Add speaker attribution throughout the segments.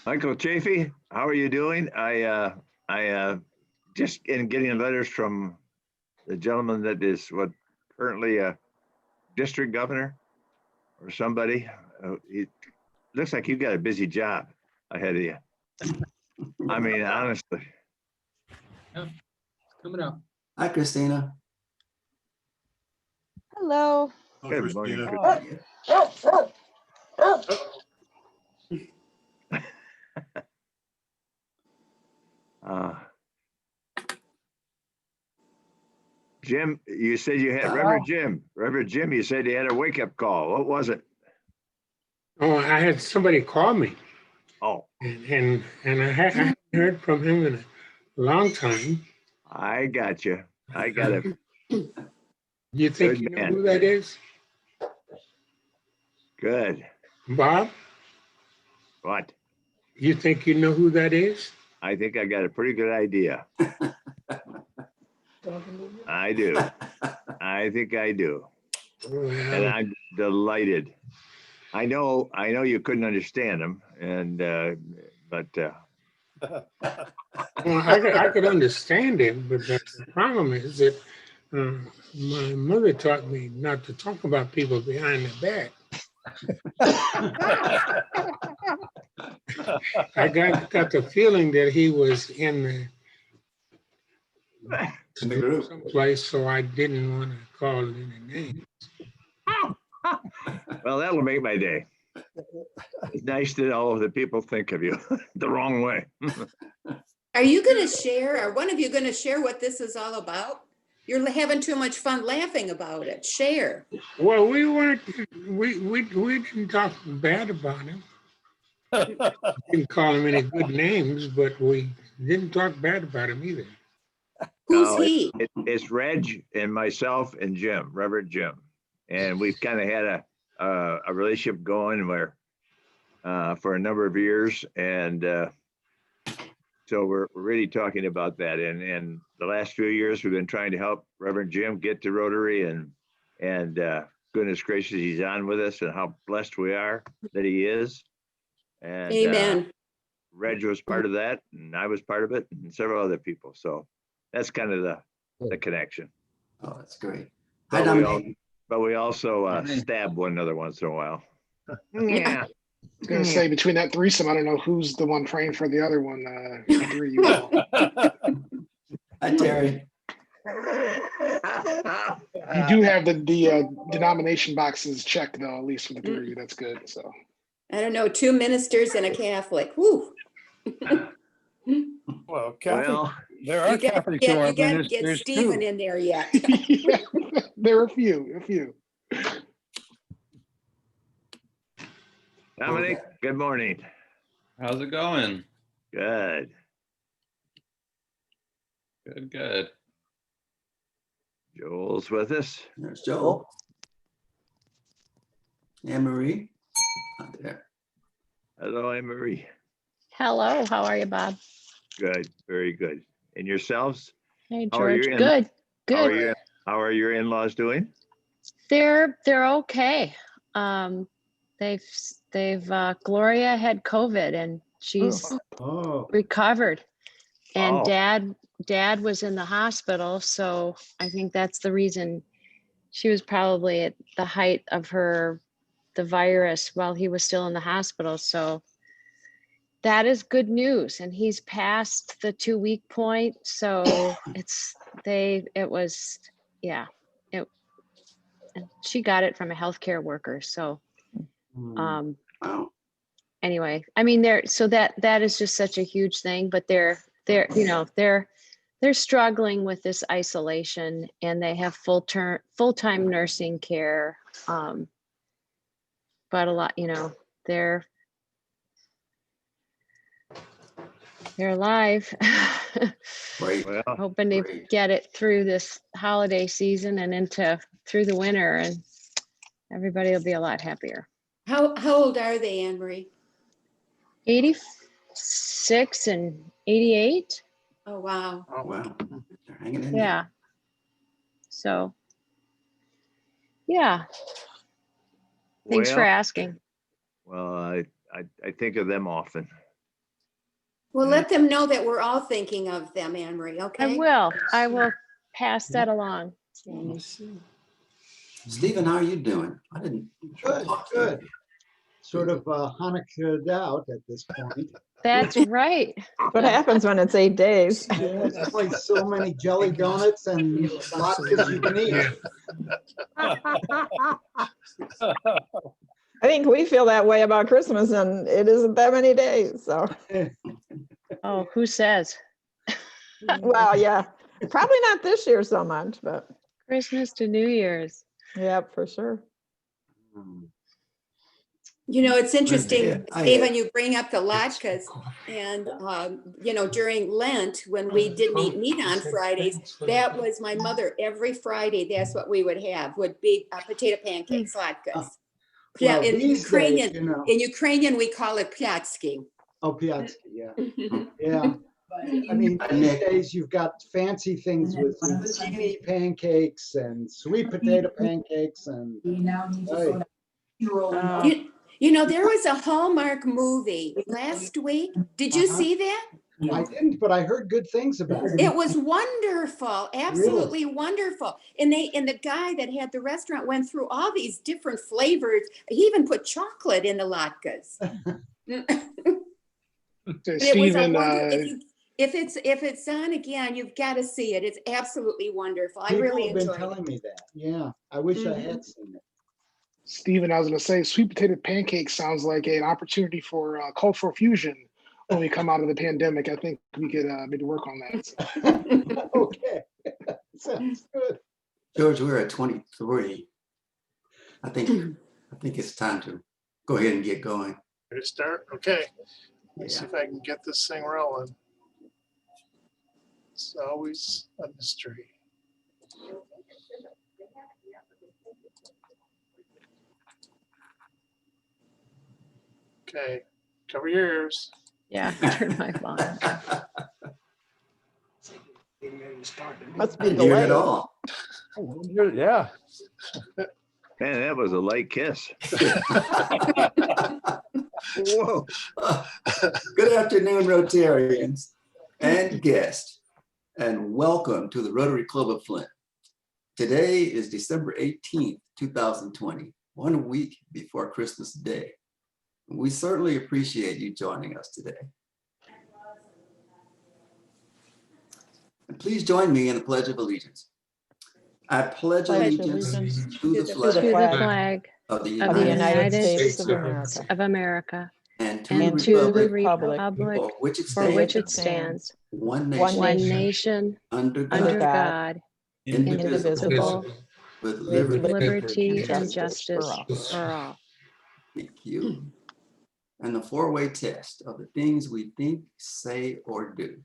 Speaker 1: Michael Chafee, how are you doing? I just in getting letters from the gentleman that is what currently a district governor or somebody. It looks like you've got a busy job ahead of you. I mean, honestly.
Speaker 2: Yep, it's coming up.
Speaker 3: Hi, Christina.
Speaker 4: Hello.
Speaker 1: Good morning.
Speaker 4: Oh,
Speaker 1: Uh, Jim, you said you had Reverend Jim, you said you had a wake-up call. What was it?
Speaker 5: Oh, I had somebody call me,
Speaker 1: Oh,
Speaker 5: and I haven't heard from him in a long time.
Speaker 1: I got you. I got it.
Speaker 5: You think
Speaker 1: Good
Speaker 5: you know
Speaker 1: man.
Speaker 5: who that is?
Speaker 1: Good.
Speaker 5: Bob?
Speaker 1: What?
Speaker 5: You think you know who that is?
Speaker 1: I think I got a pretty good idea. I do. I think I do. And
Speaker 5: Well,
Speaker 1: I'm delighted. I know you couldn't understand him, and but
Speaker 5: I could understand him, but the problem is that my mother taught me not to talk about people behind their back. I got the feeling that he was in
Speaker 3: the group.
Speaker 5: someplace, so I didn't want to call it any name.
Speaker 1: well, that'll make my day. It's nice to know that people think of you the wrong way.
Speaker 6: Are you going to share, or one of you going to share what this is all about? You're having too much fun laughing about it. Share.
Speaker 5: Well, we didn't talk bad about him. Didn't call him any good names, but we didn't talk bad about him either.
Speaker 6: Who's
Speaker 1: No,
Speaker 6: he?
Speaker 1: It's Reg and myself and Jim, Reverend Jim, and we've kind of had a relationship going where for a number of years, and so we're really talking about that. And the last few years, we've been trying to help Reverend Jim get to Rotary, and goodness gracious, he's on with us, and how blessed we are that he is. And
Speaker 6: Amen.
Speaker 1: Reg was part of that, and I was part of it, and several other people. So that's kind of the connection.
Speaker 3: Oh, that's great.
Speaker 1: But we also stab one another once in a while. Yeah.
Speaker 7: I was gonna say, between that threesome, I don't know who's the one praying for the other one. The three of you all.
Speaker 3: Hi, Terry.
Speaker 7: You do have the denomination boxes checked though, at least for the three of you. That's good. So
Speaker 6: I don't know, 2 ministers and a Catholic. Whew.
Speaker 8: Well, Catholic,
Speaker 1: Well,
Speaker 8: there are Catholics who are
Speaker 6: You got to get
Speaker 8: ministers
Speaker 6: Stephen
Speaker 8: too.
Speaker 6: in there yet.
Speaker 7: yeah, there are a few.
Speaker 1: Dominic, good morning.
Speaker 9: How's it going?
Speaker 1: Good.
Speaker 9: Good.
Speaker 1: Joel's with us.
Speaker 3: There's Joel. Anne Marie. Out there.
Speaker 1: Hello, Anne Marie.
Speaker 4: hello. How are you, Bob?
Speaker 1: Good, very good. And yourselves?
Speaker 4: Hey,
Speaker 1: How are
Speaker 4: George.
Speaker 1: you?
Speaker 4: Good.
Speaker 1: How are
Speaker 4: Good.
Speaker 1: how are your in-laws doing?
Speaker 4: They're okay. They've Gloria had COVID and she's
Speaker 3: Oh,
Speaker 4: recovered, and
Speaker 1: Oh.
Speaker 4: dad was in the hospital, so I think that's the reason she was probably at the height of the virus while he was still in the hospital. So that is good news, and he's past the 2-week point. So and she got it from a healthcare worker. So
Speaker 3: wow.
Speaker 4: anyway, I mean, that is just such a huge thing, but they're struggling with this isolation, and they have full-time nursing care. But a lot, they're alive.
Speaker 3: Great.
Speaker 1: Well,
Speaker 4: Hoping to
Speaker 3: Great.
Speaker 4: get it through this holiday season and through the winter, and everybody will be a lot happier.
Speaker 6: How old are they, Anne Marie?
Speaker 4: 86 and 88.
Speaker 6: Oh, wow.
Speaker 3: Oh, wow. They're hanging in there.
Speaker 4: Yeah. So, yeah. Thanks for
Speaker 1: well,
Speaker 4: asking.
Speaker 1: well, I think of them often.
Speaker 6: Well, let them know that we're all thinking of them, Anne Marie, okay?
Speaker 4: I will pass that along.
Speaker 3: Stephen, how are you doing? I didn't.
Speaker 10: Good,
Speaker 3: talk to you.
Speaker 10: good. Sort of Hanukkah'd out at this point.
Speaker 4: That's right.
Speaker 11: What happens when it's 8 days?
Speaker 10: There's like so many jelly donuts and latkes you can eat.
Speaker 11: I think we feel that way about Christmas, and it isn't that many days. So,
Speaker 4: Oh, who says?
Speaker 11: well, yeah, probably not this year so much, but
Speaker 4: Christmas to New Year's.
Speaker 11: yeah, for sure.
Speaker 6: You know, it's interesting,
Speaker 3: I-
Speaker 6: Stephen, you bring up the latkes. And, you know, during Lent, when we didn't eat meat on Fridays, that was my mother. Every Friday, that's what we would have, would be potato pancakes, latkes. Yeah,
Speaker 10: Well,
Speaker 6: in
Speaker 10: these
Speaker 6: Ukrainian,
Speaker 10: days, you know.
Speaker 6: in Ukrainian, we call it piatski.
Speaker 10: Oh, piatsky, yeah. Yeah. I mean, these days you've got fancy things with zucchini pancakes and sweet potato pancakes and. Hey,
Speaker 6: You know, there was a Hallmark movie last week. Did you see that?
Speaker 10: I didn't, but I heard good things about it.
Speaker 6: It was wonderful, absolutely wonderful. And the guy that had the restaurant went through all these different flavors. He even put chocolate in the latkes. It was a
Speaker 7: Stephen,
Speaker 6: wonder, if it's on again, you've got to see it. It's absolutely wonderful. I really
Speaker 10: People have been
Speaker 6: enjoyed it.
Speaker 10: telling me that. Yeah, I wish I had seen it.
Speaker 7: Stephen, I was going to say, sweet potato pancake sounds like an opportunity for cultural fusion when we come out of the pandemic. I think we could maybe work on that.
Speaker 10: Okay, sounds good.
Speaker 3: George, we're at 23. I think it's time to go ahead and get going.
Speaker 12: Ready to start? Okay. Let's
Speaker 3: Yeah.
Speaker 12: see if I can get this thing rolling. It's always a mystery. Okay, cover your ears.
Speaker 4: Yeah, turn my volume.
Speaker 11: Must be
Speaker 3: Didn't hear it
Speaker 11: delayed.
Speaker 3: at all.
Speaker 8: Yeah.
Speaker 1: Man, that was a light kiss. Whoa.
Speaker 3: Good afternoon, Rotarians and guests, and welcome to the Rotary Club of Flint. Today is December 18th, 2020, 1 week before Christmas Day. We certainly appreciate you joining us today. And please join me in the Pledge of Allegiance. I pledge allegiance to the
Speaker 4: To
Speaker 3: flag
Speaker 4: the flag
Speaker 3: of the
Speaker 4: of the
Speaker 3: United
Speaker 4: United
Speaker 3: States
Speaker 11: States
Speaker 4: of America
Speaker 3: and to
Speaker 4: and
Speaker 3: the
Speaker 4: to the
Speaker 3: republic
Speaker 4: republic
Speaker 3: for which it
Speaker 4: for which it
Speaker 3: stands,
Speaker 4: stands,
Speaker 3: one
Speaker 11: One
Speaker 4: one
Speaker 3: nation,
Speaker 4: nation,
Speaker 3: under
Speaker 4: under
Speaker 3: God,
Speaker 4: God,
Speaker 3: indivisible,
Speaker 4: indivisible,
Speaker 3: with
Speaker 4: with
Speaker 3: liberty
Speaker 4: liberty and justice for all.
Speaker 3: Thank you. And the four-way test of the things we think, say, or do.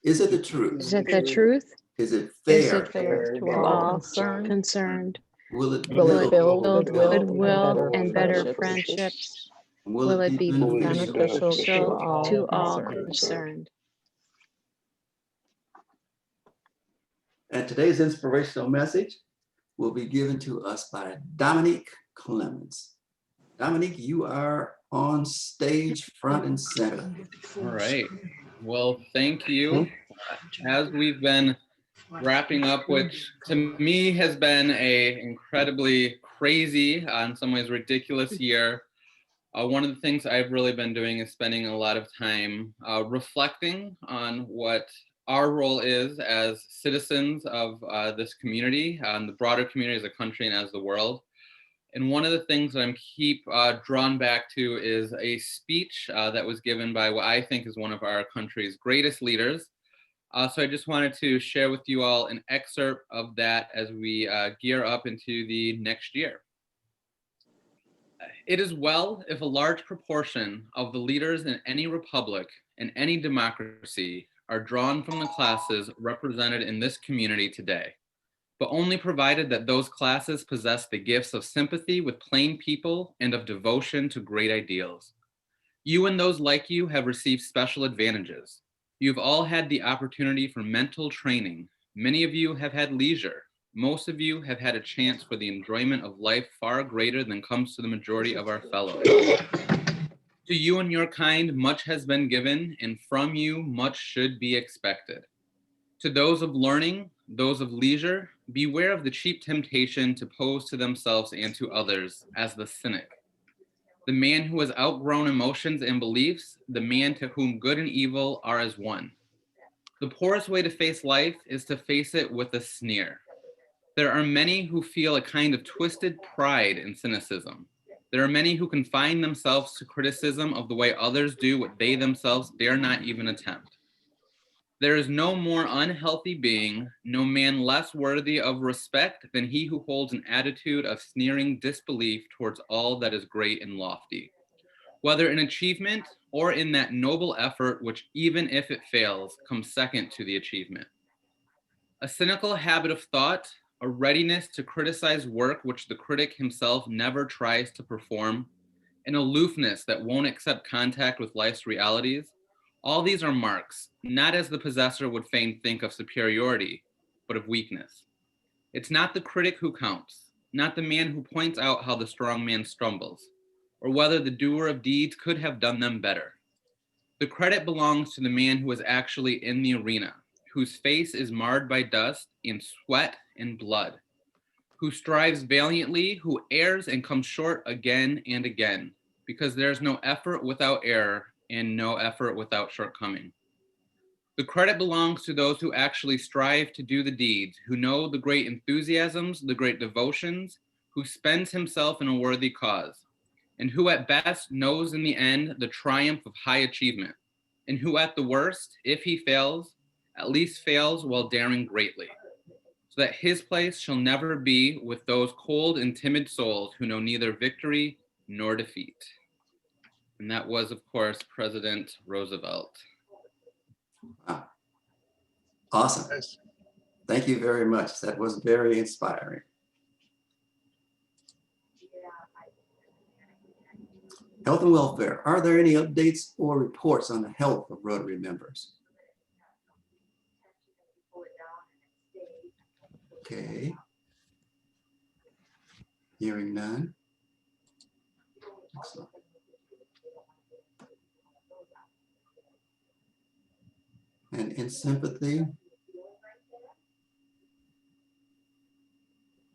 Speaker 3: Is it the truth?
Speaker 4: Is it the truth?
Speaker 3: Is it
Speaker 4: Is
Speaker 3: fair?
Speaker 4: it fair
Speaker 11: to
Speaker 4: to
Speaker 11: all
Speaker 4: all
Speaker 11: concerned?
Speaker 4: concerned?
Speaker 3: Will it
Speaker 11: Will it build
Speaker 3: build
Speaker 4: Goodwill and better
Speaker 11: friendships?
Speaker 4: friendships?
Speaker 3: Will it be beneficial?
Speaker 11: beneficial
Speaker 4: To all
Speaker 11: concerned?
Speaker 4: concerned?
Speaker 3: And today's inspirational message will be given to us by Dominique Clemens. Dominique, you are on stage front and center.
Speaker 9: All right. Well, thank you. As we've been wrapping up, which to me has been a incredibly crazy, in some ways ridiculous year. One of the things I've really been doing is spending a lot of time reflecting on what our role is as citizens of this community, the broader community as a country and as the world. And one of the things that I'm keep drawn back to is a speech that was given by what I think is one of our country's greatest leaders. So I just wanted to share with you all an excerpt of that as we gear up into the next year. It is well if a large proportion of the leaders in any republic and any democracy are drawn from the classes represented in this community today, but only provided that those classes possess the gifts of sympathy with plain people and of devotion to great ideals. You and those like you have received special advantages. You've all had the opportunity for mental training. Many of you have had leisure. Most of you have had a chance for the enjoyment of life far greater than comes to the majority of our fellows. To you and your kind, much has been given, and from you much should be expected. To those of learning, those of leisure, beware of the cheap temptation to pose to themselves and to others as the cynic, the man who has outgrown emotions and beliefs, the man to whom good and evil are as one. The poorest way to face life is to face it with a sneer. There are many who feel a kind of twisted pride in cynicism. There are many who confine themselves to criticism of the way others do what they themselves dare not even attempt. There is no more unhealthy being, no man less worthy of respect than he who holds an attitude of sneering disbelief towards all that is great and lofty, whether in achievement or in that noble effort which, even if it fails, comes second to the achievement. A cynical habit of thought, a readiness to criticize work which the critic himself never tries to perform, an aloofness that won't accept contact with life's realities, all these are marks, not as the possessor would fain think of superiority, but of weakness. It's not the critic who counts, not the man who points out how the strong man stumbles, or whether the doer of deeds could have done them better. The credit belongs to the man who is actually in the arena, whose face is marred by dust and sweat and blood, who strives valiantly, who errs and comes short again and again, because there is no effort without error and no effort without shortcoming. The credit belongs to those who actually strive to do the deeds, who know the great enthusiasms, the great devotions, who spends himself in a worthy cause, and who at best knows in the end the triumph of high achievement, and who at the worst, if he fails, at least fails while daring greatly, so that his place shall never be with those cold and timid souls who know neither victory nor defeat. And that was, of course, President Roosevelt.
Speaker 3: Wow. Awesome.
Speaker 12: Nice.
Speaker 3: Thank you very much. That was very inspiring. Health and welfare. Are there any updates or reports on the health of Rotary members? Okay. Hearing none. Excellent. And in sympathy,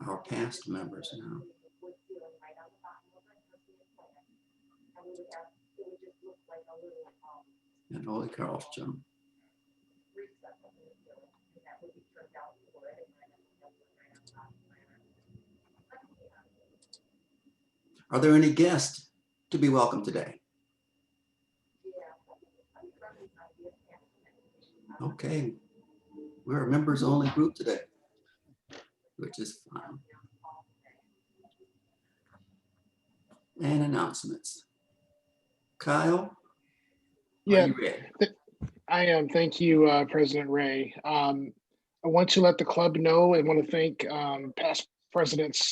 Speaker 3: our past members now. And Holy Carlstrom. Are there any guests to be welcomed today? Okay, we're a members only group today, which is fine. And announcements. Kyle?
Speaker 7: Yeah,
Speaker 3: Are you ready?
Speaker 7: I am. Thank you, President Ray. I want to let the club know and want to thank past presidents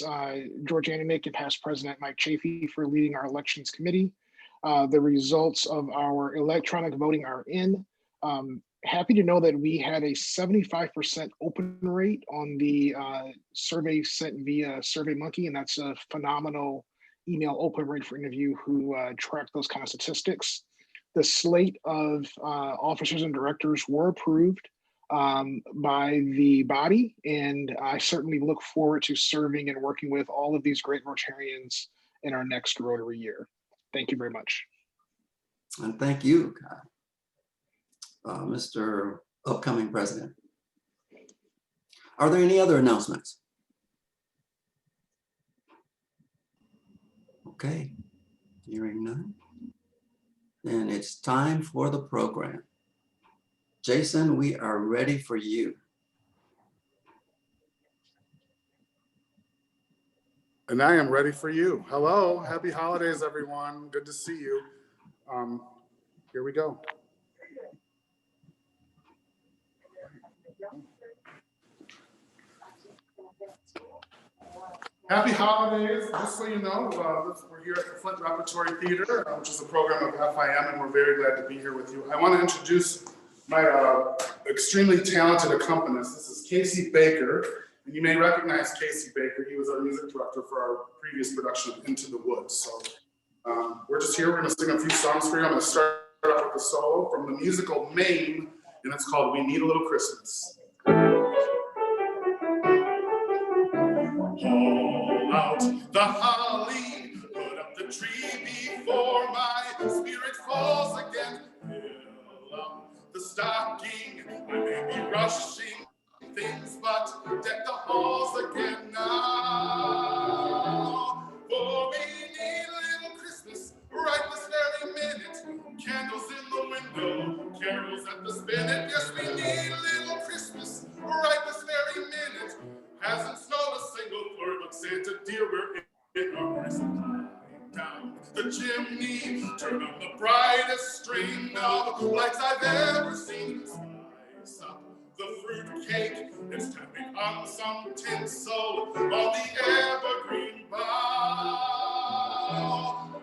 Speaker 7: George Animick and past President Mike Chafee for leading our elections committee. The results of our electronic voting are in. Happy to know that we had a 75% open rate on the survey sent via SurveyMonkey, and that's a phenomenal email open rate for any of you who track those kind of statistics. The slate of officers and directors were approved by the body, and I certainly look forward to serving and working with all of these great Rotarians in our next Rotary year. Thank you very much.
Speaker 3: And thank you, Kyle. Mr. Upcoming President. Are there any other announcements? Okay, hearing none. Then it's time for the program. Jason, we are ready for you.
Speaker 13: And I am ready for you. Hello, happy holidays, everyone. Good to see you. Here we go. Happy holidays. Just so you know, we're here at the Flint Repertory Theater, which is a program of FIM, and we're very glad to be here with you. I want to introduce my extremely talented accompanist. This is Casey Baker, and you may recognize Casey Baker. He was our music director for our previous production of Into the Woods. So We're just here, we're gonna sing a few songs for you. I'm gonna start off with a solo from the musical Maine, and it's called We Need a Little Christmas. Haul out the holly, put up the tree before my spirit falls again. Fill up the stocking, I may be rushing things, but deck the halls again now. For we need a little Christmas right this very minute. Candles in the window, carols at the spinet. Yes, we need a little Christmas right this very minute. Hasn't snowed a single word, but Santa dear, we're in our Christmas. Down the chimney, turn on the brightest string of lights I've ever seen. Spice up the fruit cake, it's tapping on some tinsel on the evergreen bough.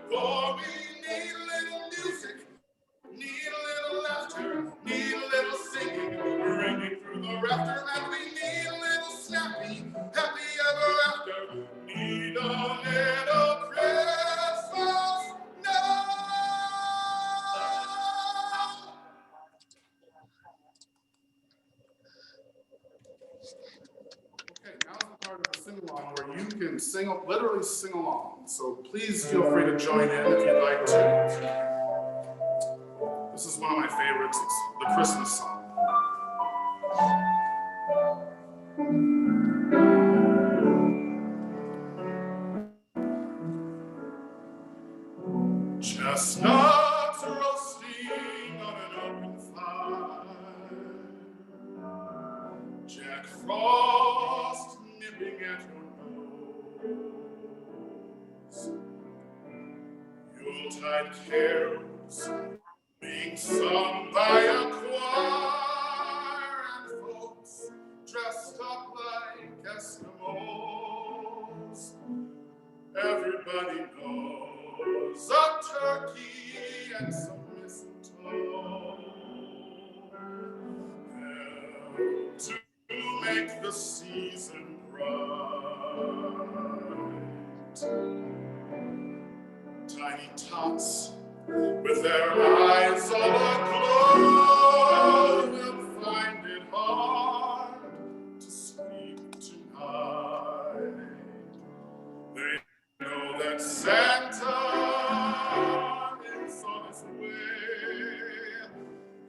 Speaker 13: For we need a little music, need a little laughter, need a little singing, ringing through the rafter, and we need a little snappy, happy ever after. Need a little Christmas now. Okay, now's the part of the sing-along where you can sing, literally sing along. So please feel free to join in if you'd like to. This is one of my favorites. It's the Christmas song. Chestnuts roasting on an open fire. Jack Frost nipping at your nose. Yuletide carols being sung by a choir, and folks dressed up like Eskimos. Everybody knows a turkey and some mistletoe help to make the season bright. Tiny tots with their eyes all aglow will find it hard to sleep tonight. They know that Santa is on his way.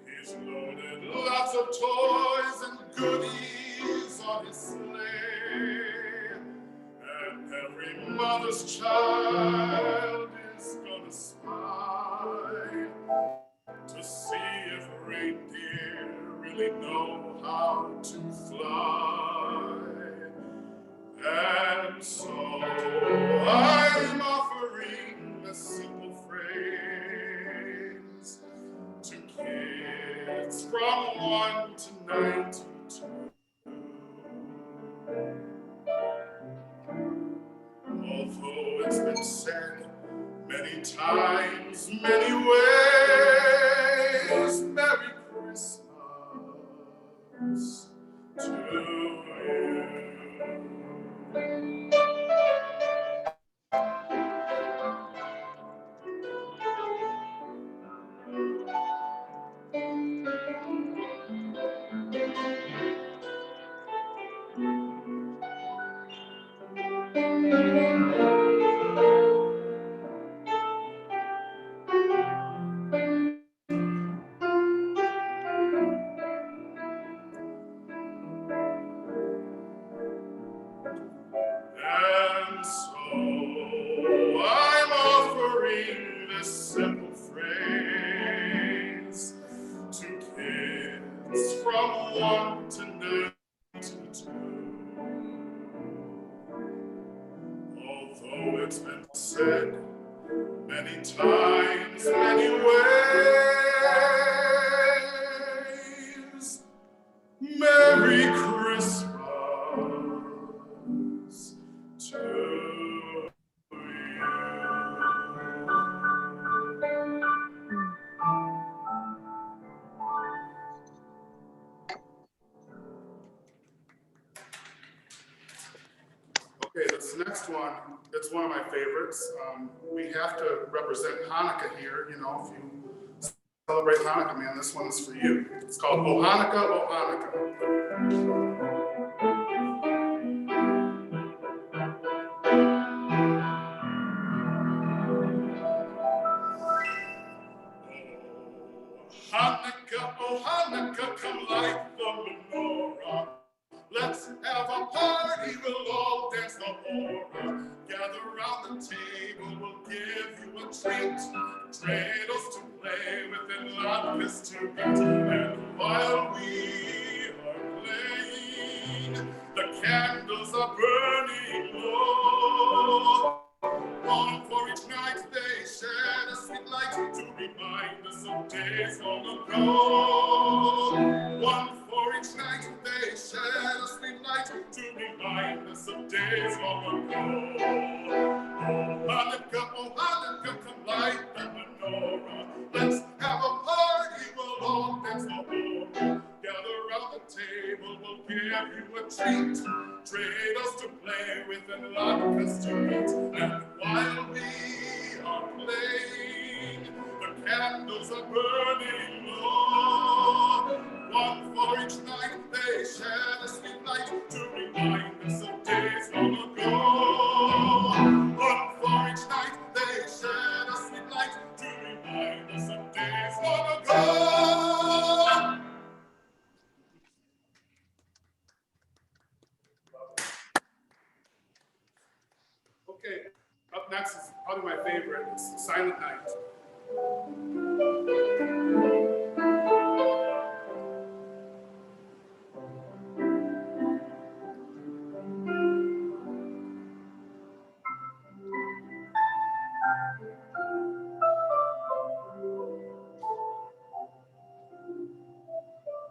Speaker 13: He's loaded lots of toys and goodies on his sleigh. And every mother's child is gonna spy to see if reindeer really know how to fly. And so I'm offering a simple phrase to kids from 1 to 92. Although it's been said many times, many ways, Merry Christmas to you. And so I'm offering this simple phrase to kids from 1 to 92. Although it's been said many times, many ways, Merry Christmas to you. Okay, let's next one, it's one of my favorites. We have to represent Hanukkah here. You know, if you celebrate Hanukkah, man, this one is for you. It's called O Hanukkah, O Hanukkah. Hanukkah, oh Hanukkah, come light the menorah. Let's have a party, we'll all dance the hora. Gather round the table, we'll give you a treat. Dreidels to play with and latkes to eat. And while we are playing, the candles are burning low. One for each night they shed a sweet light to remind us of days long ago. One for each night they shed a sweet light to remind us of days long ago. Oh Hanukkah, come light the menorah. Let's have a party, we'll all dance the hora. Gather round the table, we'll give you a treat. Trade us to play with and latkes to eat. And while we are playing, the candles are burning low. One for each night they shed a sweet light to remind us of days long ago. One for each night they shed a sweet light to remind us of days long ago. Okay, up next is probably my favorite. It's Silent Night.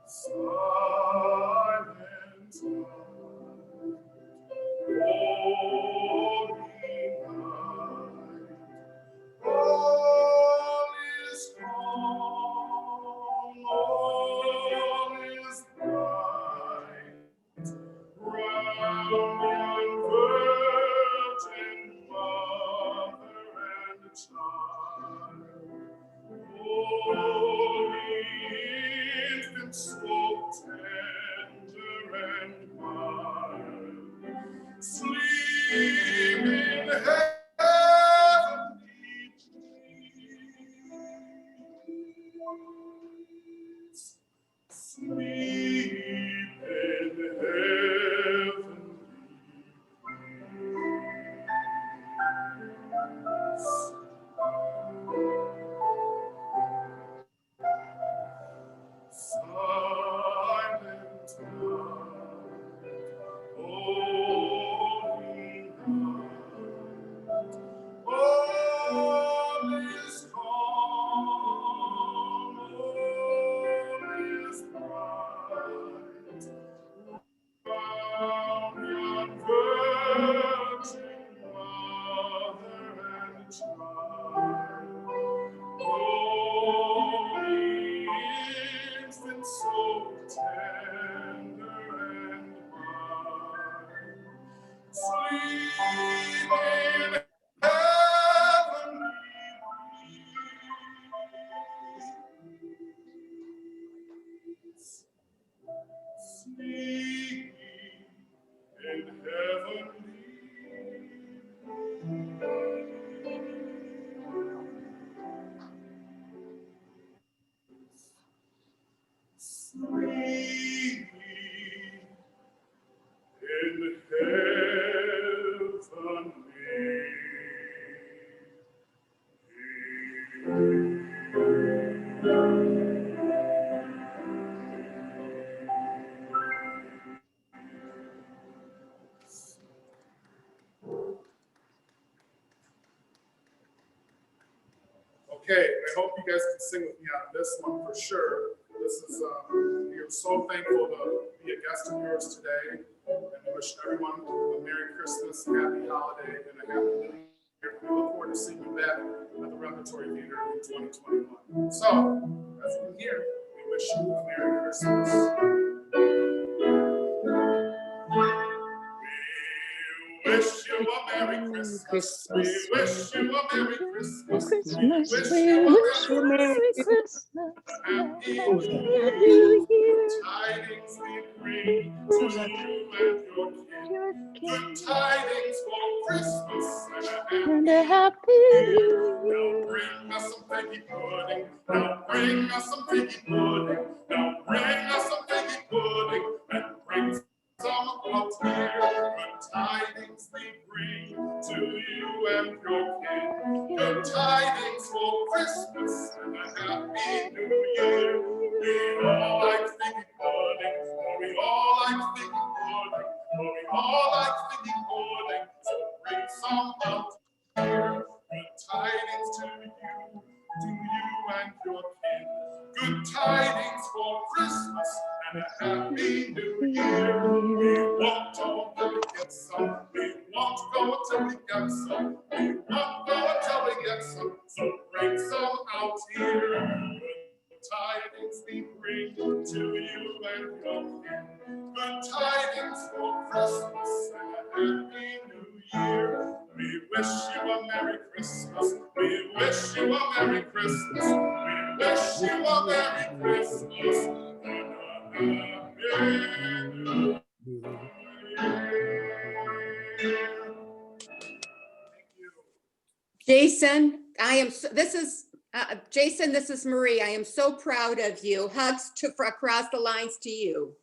Speaker 13: Silent night, holy night, all is calm, all is bright, round young virgin mother and child. Holy infant, so tender and mild, sleep in heavenly peace. Sleep in heavenly peace. Silent night, holy night, all is calm, all is bright, round young virgin mother and child. Holy infant, so tender and mild, sleep in heavenly peace. Sleep in heavenly sleep in Okay, I hope you guys can sing with me on this one for sure. This is, we are so thankful to be a guest of yours today, and we wish everyone a Merry Christmas, Happy Holiday, and a Happy New Year. We look forward to seeing you back at the Rotary Theater in 2021. So, as you can hear, we wish you a Merry Christmas. We wish you a
Speaker 6: Christmas.
Speaker 13: We wish you a Merry Christmas.
Speaker 4: Christmas,
Speaker 13: wish
Speaker 4: we
Speaker 13: you a
Speaker 4: wish you
Speaker 13: Merry
Speaker 4: Merry
Speaker 13: Christmas.
Speaker 4: Christmas.
Speaker 13: Happy
Speaker 4: Happy
Speaker 13: New
Speaker 4: New
Speaker 13: Year.
Speaker 4: Year.
Speaker 13: Tidings we bring to you and your kin.
Speaker 4: Your
Speaker 13: Good
Speaker 4: king.
Speaker 13: tidings for Christmas
Speaker 4: And a happy New
Speaker 13: Now
Speaker 4: Year.
Speaker 13: bring us some figgy pudding. Now bring us some figgy pudding. Now bring us some figgy pudding. And bring some out here. Good tidings we bring to you and your kin. Good tidings for Christmas and a happy New Year. We all like figgy pudding. We all like figgy pudding. We all like figgy pudding. So bring some out here. Good tidings to you and your kin. Good tidings for Christmas and a happy New Year. We won't go until we get some. We won't go until we get some. We won't go until we get some. So bring some out here. Good tidings we bring to you and your kin. Good tidings for Christmas and a happy New Year. We wish you a Merry Christmas. We wish you a Merry Christmas. We wish you a Merry Christmas and a Happy New Year.
Speaker 6: Jason, Jason, this is Marie. I am so proud of you. Hugs across the lines to you.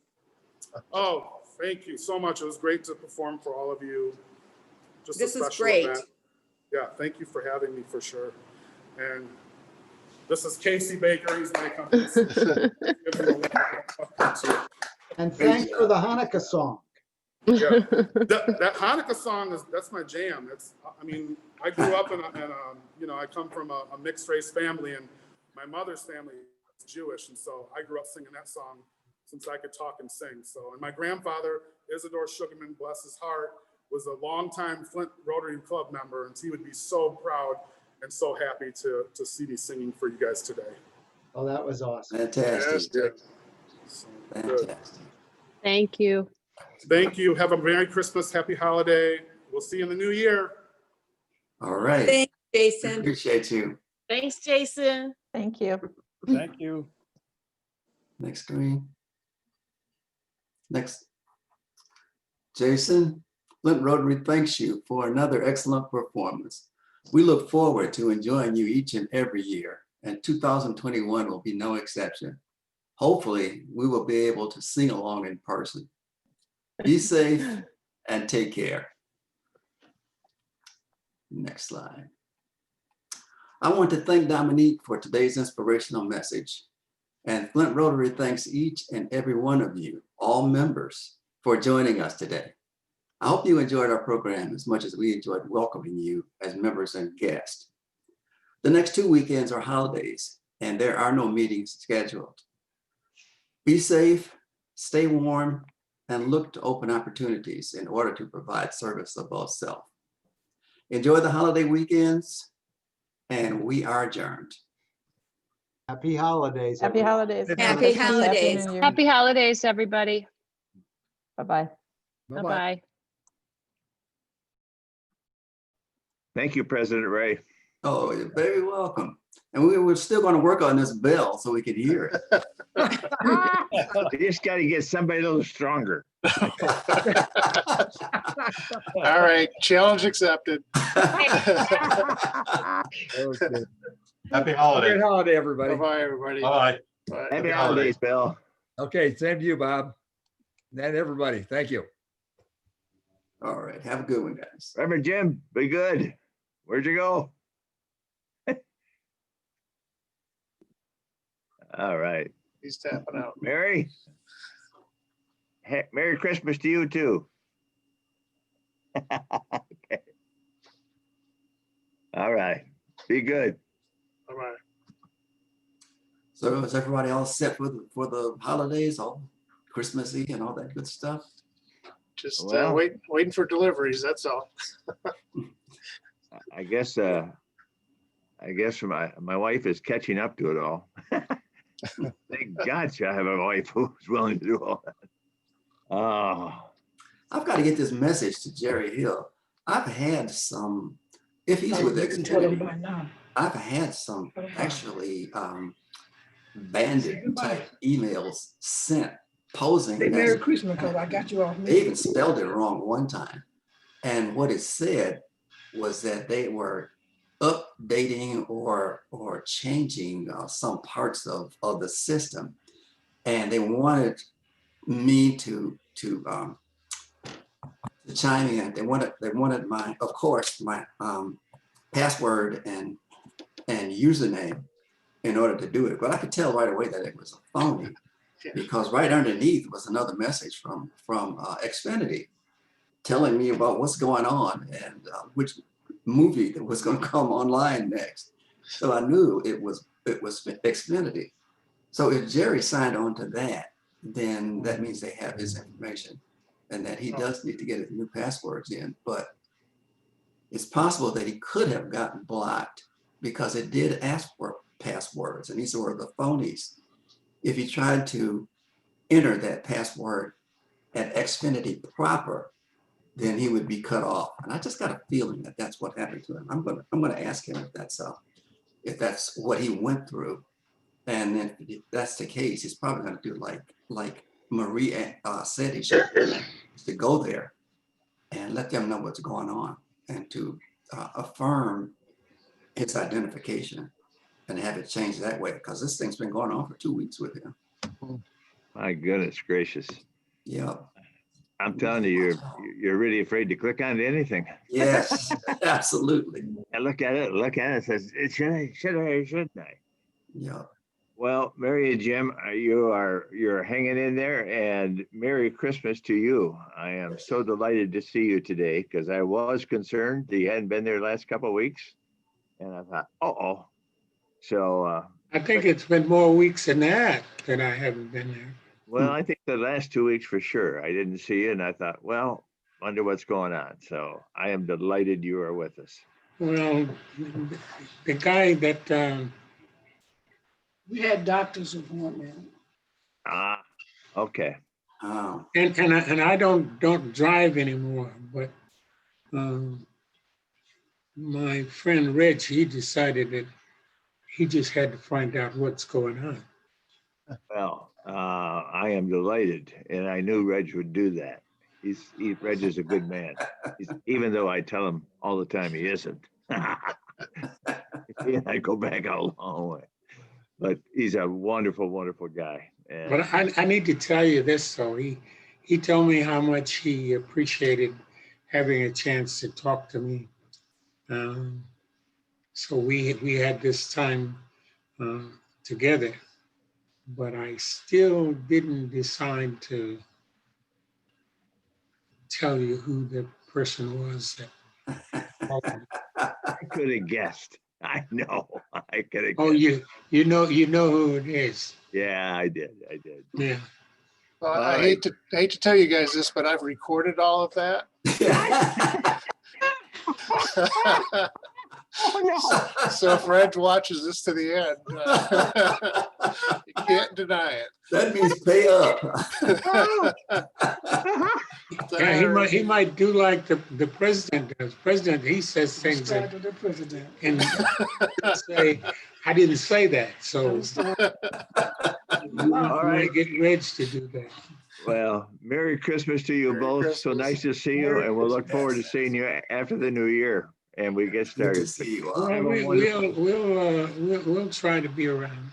Speaker 13: Oh, thank you so much. It was great to perform for all of you. Just
Speaker 6: This
Speaker 13: a
Speaker 6: is
Speaker 13: special
Speaker 6: great.
Speaker 13: event. Yeah, thank you for having me for sure. And this is Casey Baker. He's my company.
Speaker 10: And thanks for the Hanukkah song.
Speaker 13: Yeah, that Hanukkah song that's my jam. I mean, I grew up I come from a mixed race family, and my mother's family is Jewish, and so I grew up singing that song since I could talk and sing. So, and my grandfather, Isidore Sugarman, bless his heart, was a longtime Flint Rotary Club member, and he would be so proud and so happy to see me singing for you guys today.
Speaker 10: Oh, that was awesome.
Speaker 3: Fantastic.
Speaker 13: Yes, so, good.
Speaker 3: Fantastic.
Speaker 4: Thank you.
Speaker 13: Thank you. Have a Merry Christmas, Happy Holiday. We'll see you in the new year.
Speaker 3: All right.
Speaker 6: Thanks, Jason.
Speaker 3: Appreciate you.
Speaker 11: Thanks, Jason. Thank you.
Speaker 8: Thank you.
Speaker 3: Next screen. Next. Jason, Flint Rotary thanks you for another excellent performance. We look forward to enjoying you each and every year, and 2021 will be no exception. Hopefully, we will be able to sing along in person. Be safe and take care. Next slide. I want to thank Dominique for today's inspirational message. And Flint Rotary thanks each and every one of you, all members, for joining us today. I hope you enjoyed our program as much as we enjoyed welcoming you as members and guests. The next 2 weekends are holidays, and there are no meetings scheduled. Be safe, stay warm, and look to open opportunities in order to provide service above self. Enjoy the holiday weekends, and we are adjourned.
Speaker 10: Happy holidays.
Speaker 11: Happy
Speaker 10: everyone.
Speaker 11: holidays.
Speaker 6: Happy holidays.
Speaker 11: New Year.
Speaker 4: Happy holidays, everybody.
Speaker 11: Bye-bye.
Speaker 4: Bye-bye.
Speaker 1: Thank you, President Ray.
Speaker 3: Oh, you're very welcome. And we're still going to work on this bell so we can hear it.
Speaker 1: You just got to get somebody a little stronger.
Speaker 12: All right, challenge accepted.
Speaker 8: Okay.
Speaker 14: Happy holiday.
Speaker 8: Good holiday, everybody.
Speaker 12: Bye-bye, everybody.
Speaker 14: Bye.
Speaker 12: Bye.
Speaker 1: Happy holidays, Bill.
Speaker 8: Okay, same to you, Bob. And everybody, thank you.
Speaker 3: All right, have a good one, guys.
Speaker 1: Reverend Jim, be good. Where'd you go? All right.
Speaker 12: He's tapping out.
Speaker 1: Mary? Merry Christmas to you too. Okay. All right. Be good.
Speaker 12: Bye-bye.
Speaker 3: So is everybody all set for the holidays, all Christmassy and all that good stuff?
Speaker 12: Just
Speaker 1: Well-
Speaker 12: waiting for deliveries, that's all.
Speaker 1: I guess my wife is catching up to it all. Thank God I have a wife who's willing to do all that. Oh,
Speaker 3: I've got to get this message to Jerry Hill. I've had some, if he's with Xfinity, I've had some actually bandit type emails sent posing.
Speaker 11: Say
Speaker 3: as-
Speaker 11: Merry Christmas, because I got you off.
Speaker 3: They even spelled it wrong one time. And what it said was that they were updating or changing some parts of the system. And they wanted me to chime in. They wanted my, of course, my password and username in order to do it. But I could tell right away that it was a phony, because right underneath was another message from Xfinity telling me about what's going on and which movie that was going to come online next. So I knew it was Xfinity. So if Jerry signed on to that, then that means they have his information and that he does need to get his new passwords in. But it's possible that he could have gotten blocked because it did ask for passwords, and these were the phonies. If he tried to enter that password at Xfinity proper, then he would be cut off. And I just got a feeling that that's what happened to him. I'm gonna ask him if that's what he went through. And then if that's the case, he's probably gonna do like Marie said he should, to go there and let them know what's going on and to affirm his identification and have it changed that way, because this thing's been going on for 2 weeks with him.
Speaker 1: My goodness gracious.
Speaker 3: Yeah.
Speaker 1: I'm telling you, you're really afraid to click on anything.
Speaker 3: Yes, absolutely.
Speaker 1: And look at it, says, should I, shouldn't I?
Speaker 3: Yeah.
Speaker 1: Well, Mary and Jim, you're hanging in there, and Merry Christmas to you. I am so delighted to see you today, because I was concerned that you hadn't been there the last couple of weeks. And I thought, uh-oh. So
Speaker 5: I think it's been more weeks than that I haven't been there.
Speaker 1: well, I think the last 2 weeks for sure. I didn't see you, and I thought, well, wonder what's going on. So I am delighted you are with us.
Speaker 5: Well, the guy that we had doctor's appointment.
Speaker 1: Ah, okay.
Speaker 3: Oh.
Speaker 5: And I don't drive anymore, but my friend Reg, he decided that he just had to find out what's going on.
Speaker 1: Well, I am delighted, and I knew Reg would do that. Reg is a good man, even though I tell him all the time he isn't. He and I go back a long way, but he's a wonderful, wonderful guy. And
Speaker 5: But I need to tell you this, though. He told me how much he appreciated having a chance to talk to me. So we had this time together, but I still didn't decide to tell you who the person was that called me.
Speaker 1: I could have guessed. I know. I could have.
Speaker 5: Oh, you know who it is.
Speaker 1: Yeah, I did.
Speaker 5: Yeah.
Speaker 12: Well,
Speaker 1: All
Speaker 12: I
Speaker 1: right.
Speaker 12: hate to tell you guys this, but I've recorded all of that.
Speaker 11: Oh, no.
Speaker 12: So if Reg watches this to the end, you can't deny it.
Speaker 3: That means pay up.
Speaker 5: Yeah, he might do like the president does. President, he says things that,
Speaker 11: Subscribe to the president.
Speaker 5: and say, I didn't say that. So
Speaker 1: All right.
Speaker 5: get Reg to do that.
Speaker 1: Well, Merry Christmas to you
Speaker 12: Merry
Speaker 1: both.
Speaker 12: Christmas.
Speaker 1: So nice to see you, and we'll look forward to seeing you after the new year, and we get
Speaker 3: Good to
Speaker 1: started.
Speaker 3: see you.
Speaker 5: Well,
Speaker 1: Have a wonderful-
Speaker 5: we'll try to be around.